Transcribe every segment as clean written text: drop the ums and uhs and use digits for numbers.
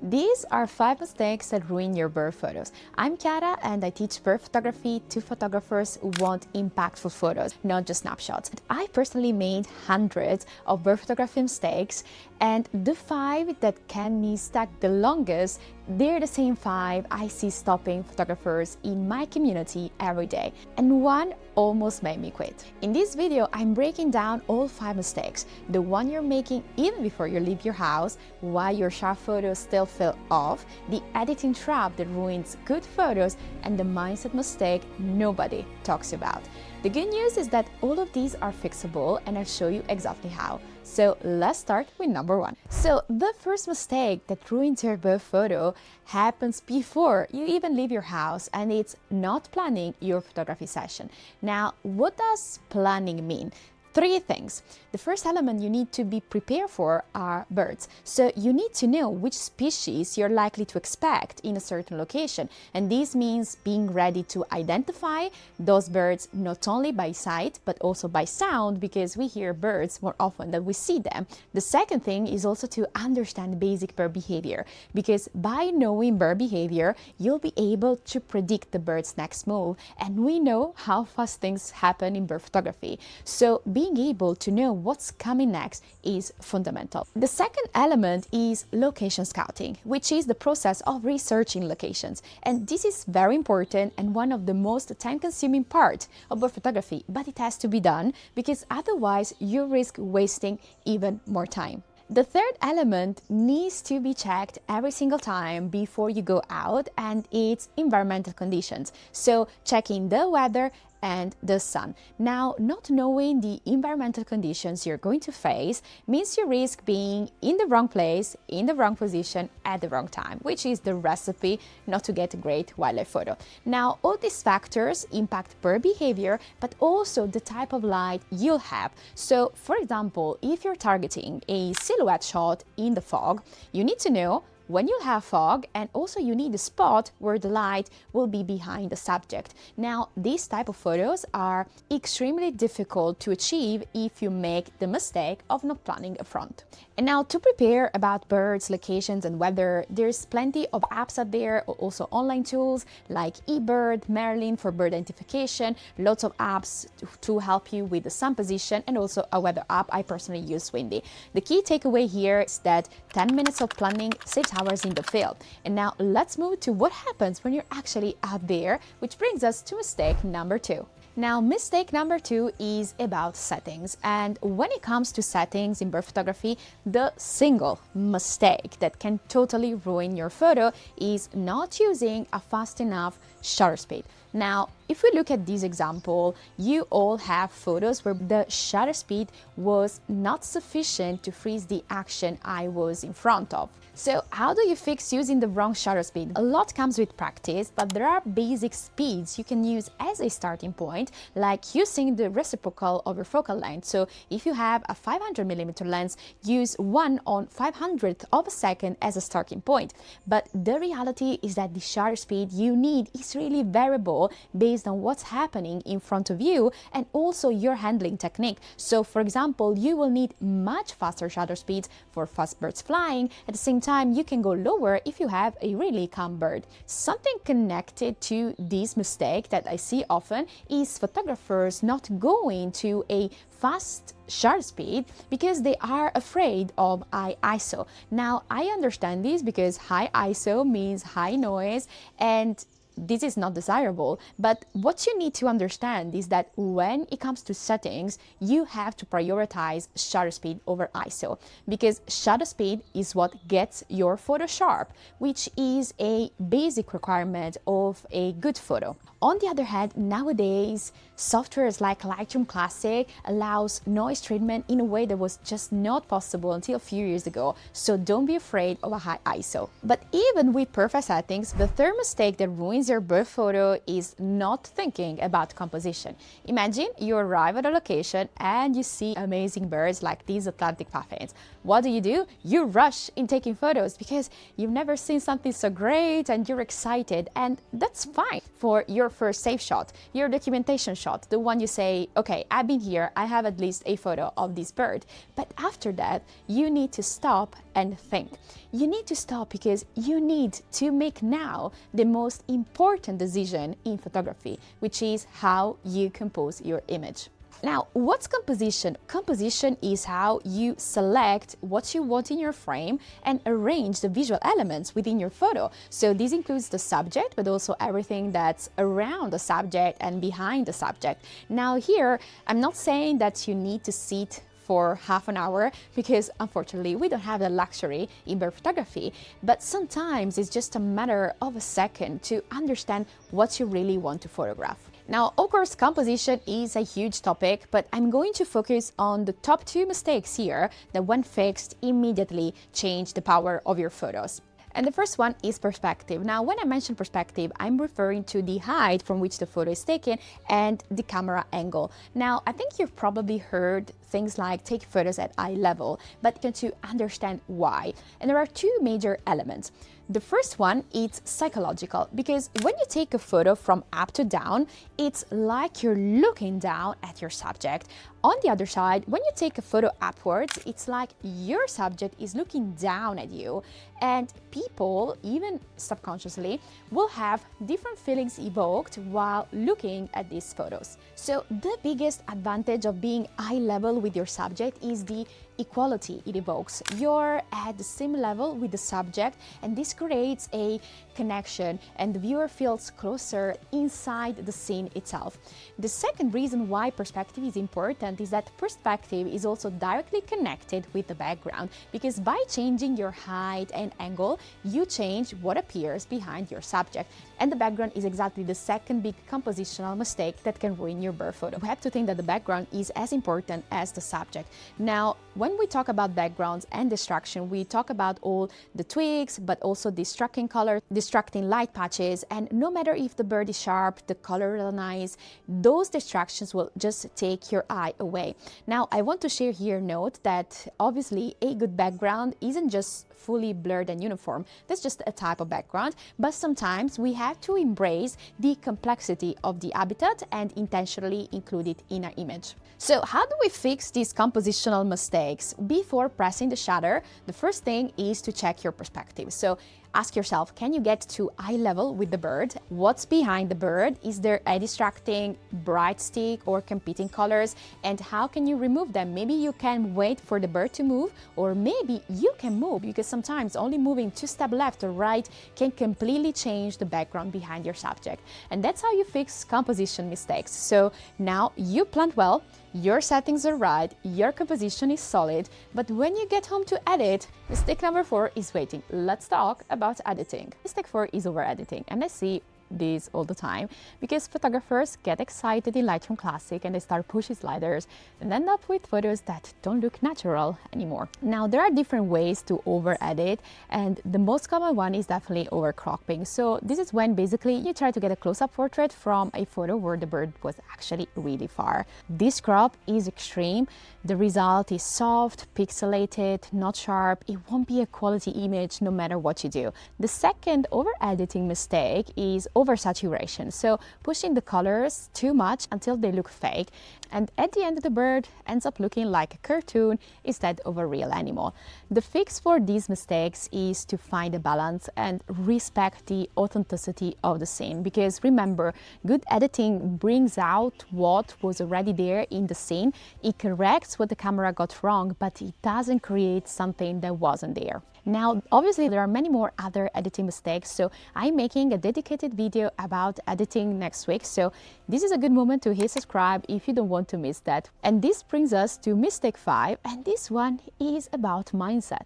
These are 5 mistakes that ruin your bird photos. I'm Chiara and I teach bird photography to photographers who want impactful photos, not just snapshots. I personally made hundreds of bird photography mistakes, and the 5 that can be stuck the longest, they're the same 5 I see stopping photographers in my community every day, and one almost made me quit. In this video, I'm breaking down all 5 mistakes, the one you're making even before you leave your house, why your sharp photos still feel off, the editing trap that ruins good photos, and the mindset mistake nobody talks about. The good news is that all of these are fixable, and I'll show you exactly how. So let's start with number 1. So the first mistake that ruins your bird photo happens before you even leave your house, and it's not planning your photography session. Now, what does planning mean? 3 things. The first element you need to be prepared for are birds. So you need to know which species you're likely to expect in a certain location. And this means being ready to identify those birds not only by sight, but also by sound, because we hear birds more often than we see them. The second thing is also to understand basic bird behavior, because by knowing bird behavior, you'll be able to predict the bird's next move. And we know how fast things happen in bird photography. So being able to know what's coming next is fundamental. The second element is location scouting, which is the process of researching locations. And this is very important and one of the most time-consuming parts of bird photography, but it has to be done because otherwise you risk wasting even more time. The third element needs to be checked every single time before you go out, and it's environmental conditions. So checking the weather and the sun. Now, not knowing the environmental conditions you're going to face means you risk being in the wrong place, in the wrong position, at the wrong time, which is the recipe not to get a great wildlife photo. Now, all these factors impact bird behavior, but also the type of light you'll have. So, for example, if you're targeting a silhouette shot in the fog, you need to know when you have fog, and also you need a spot where the light will be behind the subject. Now, these type of photos are extremely difficult to achieve if you make the mistake of not planning upfront. And now, to prepare about birds, locations, and weather, there's plenty of apps out there, also online tools like eBird, Merlin for bird identification, lots of apps to help you with the sun position, and also a weather app. I personally use Windy. The key takeaway here is that 10 minutes of planning saves hours in the field. And now let's move to what happens when you're actually out there, which brings us to mistake number 2. Now, mistake number 2 is about settings. And when it comes to settings in bird photography, the single mistake that can totally ruin your photo is not using a fast enough shutter speed. Now, if we look at this example, you all have photos where the shutter speed was not sufficient to freeze the action I was in front of. So how do you fix using the wrong shutter speed? A lot comes with practice, but there are basic speeds you can use as a starting point, like using the reciprocal of your focal length. So if you have a 500mm lens, use 1 on 500th of a second as a starting point. But the reality is that the shutter speed you need is really variable based on what's happening in front of you and also your handling technique. So for example, you will need much faster shutter speeds for fast birds flying. At the same time, you can go lower if you have a really calm bird. Something connected to this mistake that I see often is photographers not going to a fast shutter speed because they are afraid of high ISO. Now, I understand this because high ISO means high noise, and this is not desirable, but what you need to understand is that when it comes to settings, you have to prioritize shutter speed over ISO, because shutter speed is what gets your photo sharp, which is a basic requirement of a good photo. On the other hand, nowadays, softwares like Lightroom Classic allows noise treatment in a way that was just not possible until a few years ago, so don't be afraid of a high ISO. But even with perfect settings, the third mistake that ruins your bird photo is not thinking about composition. Imagine you arrive at a location and you see amazing birds like these Atlantic puffins. What do? You rush in taking photos because you've never seen something so great and you're excited, and that's fine for your first safe shot, your documentation shot, the one you say, okay, I've been here, I have at least a photo of this bird. But after that, you need to stop and think. You need to stop because you need to make now the most important decision in photography, which is how you compose your image. Now, what's composition? Composition is how you select what you want in your frame and arrange the visual elements within your photo. So this includes the subject, but also everything that's around the subject and behind the subject. Now here, I'm not saying that you need to sit for half an hour because unfortunately we don't have the luxury in bird photography, but sometimes it's just a matter of a second to understand what you really want to photograph. Now, of course, composition is a huge topic, but I'm going to focus on the top 2 mistakes here that, when fixed, immediately change the power of your photos. And the first one is perspective. Now, when I mention perspective, I'm referring to the height from which the photo is taken and the camera angle. Now, I think you've probably heard things like take photos at eye level, but to understand why. And there are 2 major elements. The first one is psychological, because when you take a photo from up to down, it's like you're looking down at your subject. On the other side, when you take a photo upwards, it's like your subject is looking down at you, and people, even subconsciously, will have different feelings evoked while looking at these photos. So the biggest advantage of being eye level with your subject is the equality it evokes. You're at the same level with the subject, and this creates a connection, and the viewer feels closer inside the scene itself. The second reason why perspective is important is that perspective is also directly connected with the background, because by changing your height and angle, you change what appears behind your subject. And the background is exactly the second big compositional mistake that can ruin your bird photo. We have to think that the background is as important as the subject. Now, when we talk about backgrounds and distraction, we talk about all the twigs, but also distracting color, distracting light patches, and no matter if the bird is sharp, the color is nice, those distractions will just take your eye away. Now, I want to share here note that obviously a good background isn't just fully blurred and uniform. That's just a type of background, but sometimes we have to embrace the complexity of the habitat and intentionally include it in our image. So how do we fix these compositional mistakes? Before pressing the shutter, the first thing is to check your perspective. So ask yourself, can you get to eye level with the bird? What's behind the bird? Is there a distracting bright stick or competing colors? And how can you remove them? Maybe you can wait for the bird to move, or maybe you can move, because sometimes only moving 2 steps left or right can completely change the background behind your subject. And that's how you fix composition mistakes. So now you planned well, your settings are right, your composition is solid, but when you get home to edit, mistake number 4 is waiting. Let's talk about editing. Mistake 4 is over editing, and I see this all the time because photographers get excited in Lightroom Classic and they start pushing sliders and end up with photos that don't look natural anymore. Now, there are different ways to over edit, and the most common one is definitely over cropping. So this is when basically you try to get a close-up portrait from a photo where the bird was actually really far. This crop is extreme. The result is soft, pixelated, not sharp. It won't be a quality image no matter what you do. The second over editing mistake is oversaturation, so pushing the colors too much until they look fake, and at the end the bird ends up looking like a cartoon instead of a real animal. The fix for these mistakes is to find a balance and respect the authenticity of the scene, because remember, good editing brings out what was already there in the scene. It corrects what the camera got wrong, but it doesn't create something that wasn't there. Now, obviously, there are many more other editing mistakes, so I'm making a dedicated video about editing next week, so this is a good moment to hit subscribe if you don't want to miss that. And this brings us to mistake 5, and this one is about mindset.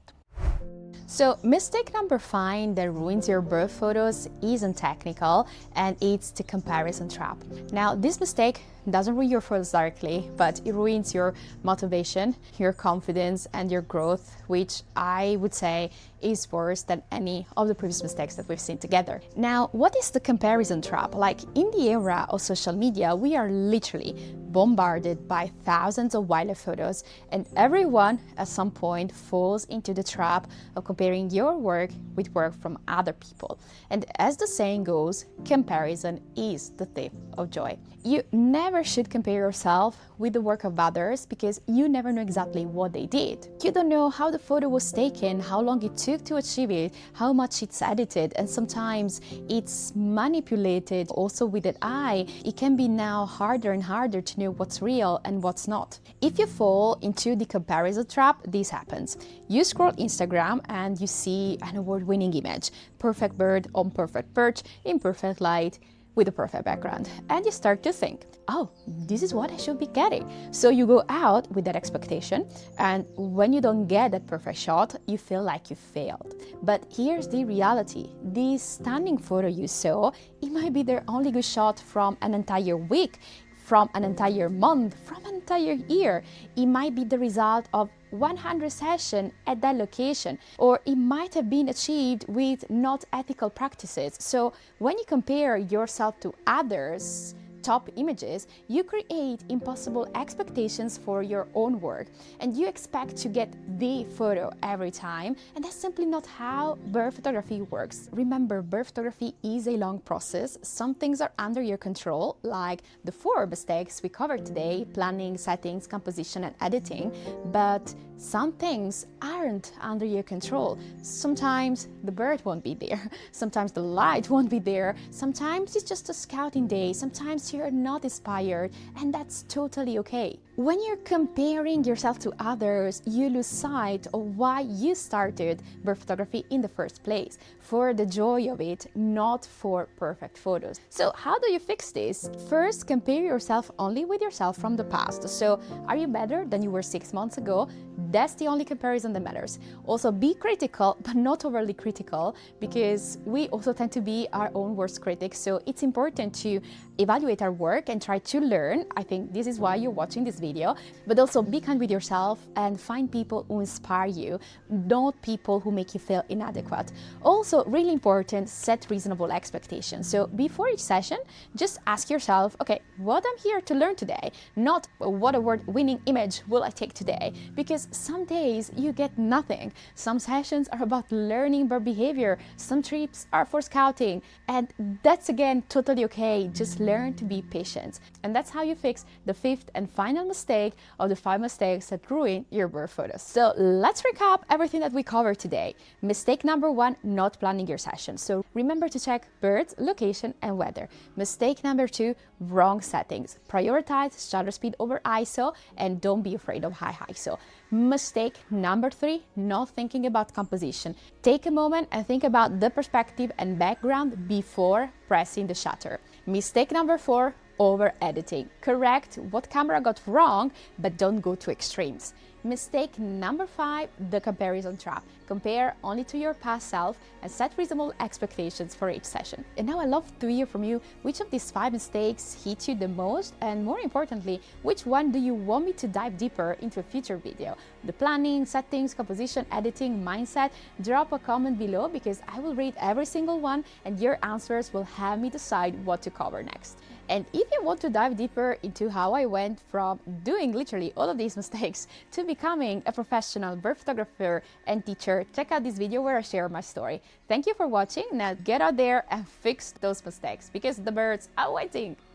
So mistake number 5 that ruins your bird photos isn't technical, and it's the comparison trap. Now, this mistake doesn't ruin your photos directly, but it ruins your motivation, your confidence, and your growth, which I would say is worse than any of the previous mistakes that we've seen together. Now, what is the comparison trap? Like, in the era of social media, we are literally bombarded by thousands of wildlife photos, and everyone at some point falls into the trap of comparing your work with work from other people. And as the saying goes, comparison is the thief of joy. You never should compare yourself with the work of others, because you never know exactly what they did. You don't know how the photo was taken, how long it took to achieve it, how much it's edited, and sometimes it's manipulated also with an eye. It can be now harder and harder to know what's real and what's not. If you fall into the comparison trap, this happens. You scroll Instagram and you see an award-winning image, perfect bird on perfect perch in perfect light, with a perfect background, and you start to think, oh, this is what I should be getting. So you go out with that expectation, and when you don't get that perfect shot, you feel like you failed. But here's the reality. This stunning photo you saw, it might be their only good shot from an entire week, from an entire month, from an entire year. It might be the result of 100 sessions at that location, or it might have been achieved with not ethical practices. So when you compare yourself to others' top images, you create impossible expectations for your own work, and you expect to get the photo every time, and that's simply not how bird photography works. Remember, bird photography is a long process. Some things are under your control, like the 4 mistakes we covered today: planning, settings, composition, and editing. But some things aren't under your control. Sometimes the bird won't be there, sometimes the light won't be there, sometimes it's just a scouting day, sometimes you're not inspired, and that's totally okay. When you're comparing yourself to others, you lose sight of why you started bird photography in the first place, for the joy of it, not for perfect photos. So how do you fix this? First, compare yourself only with yourself from the past. So are you better than you were 6 months ago? That's the only comparison that matters. Also, be critical, but not overly critical, because we also tend to be our own worst critics. So it's important to evaluate our work and try to learn. I think this is why you're watching this video. But also be kind with yourself and find people who inspire you, not people who make you feel inadequate. Also, really important, set reasonable expectations. So before each session, just ask yourself, okay, what I'm here to learn today, not what award-winning image will I take today, because some days you get nothing. Some sessions are about learning bird behavior, some trips are for scouting, and that's again totally okay. Just learn to be patient. And that's how you fix the 5th and final mistake of the 5 mistakes that ruin your bird photos. So let's recap everything that we covered today. Mistake number 1, not planning your session. So remember to check birds, location, and weather. Mistake number 2, wrong settings. Prioritize shutter speed over ISO, and don't be afraid of high ISO. Mistake number 3, not thinking about composition. Take a moment and think about the perspective and background before pressing the shutter. Mistake number 4, over editing. Correct what camera got wrong, but don't go to extremes. Mistake number 5, the comparison trap. Compare only to your past self and set reasonable expectations for each session. And now I'd love to hear from you, which of these 5 mistakes hit you the most, and more importantly, which one do you want me to dive deeper into a future video? The planning, settings, composition, editing, mindset? Drop a comment below, because I will read every single one, and your answers will help me decide what to cover next. And if you want to dive deeper into how I went from doing literally all of these mistakes to becoming a professional bird photographer and teacher, check out this video where I share my story. Thank you for watching. Now get out there and fix those mistakes, because the birds are waiting.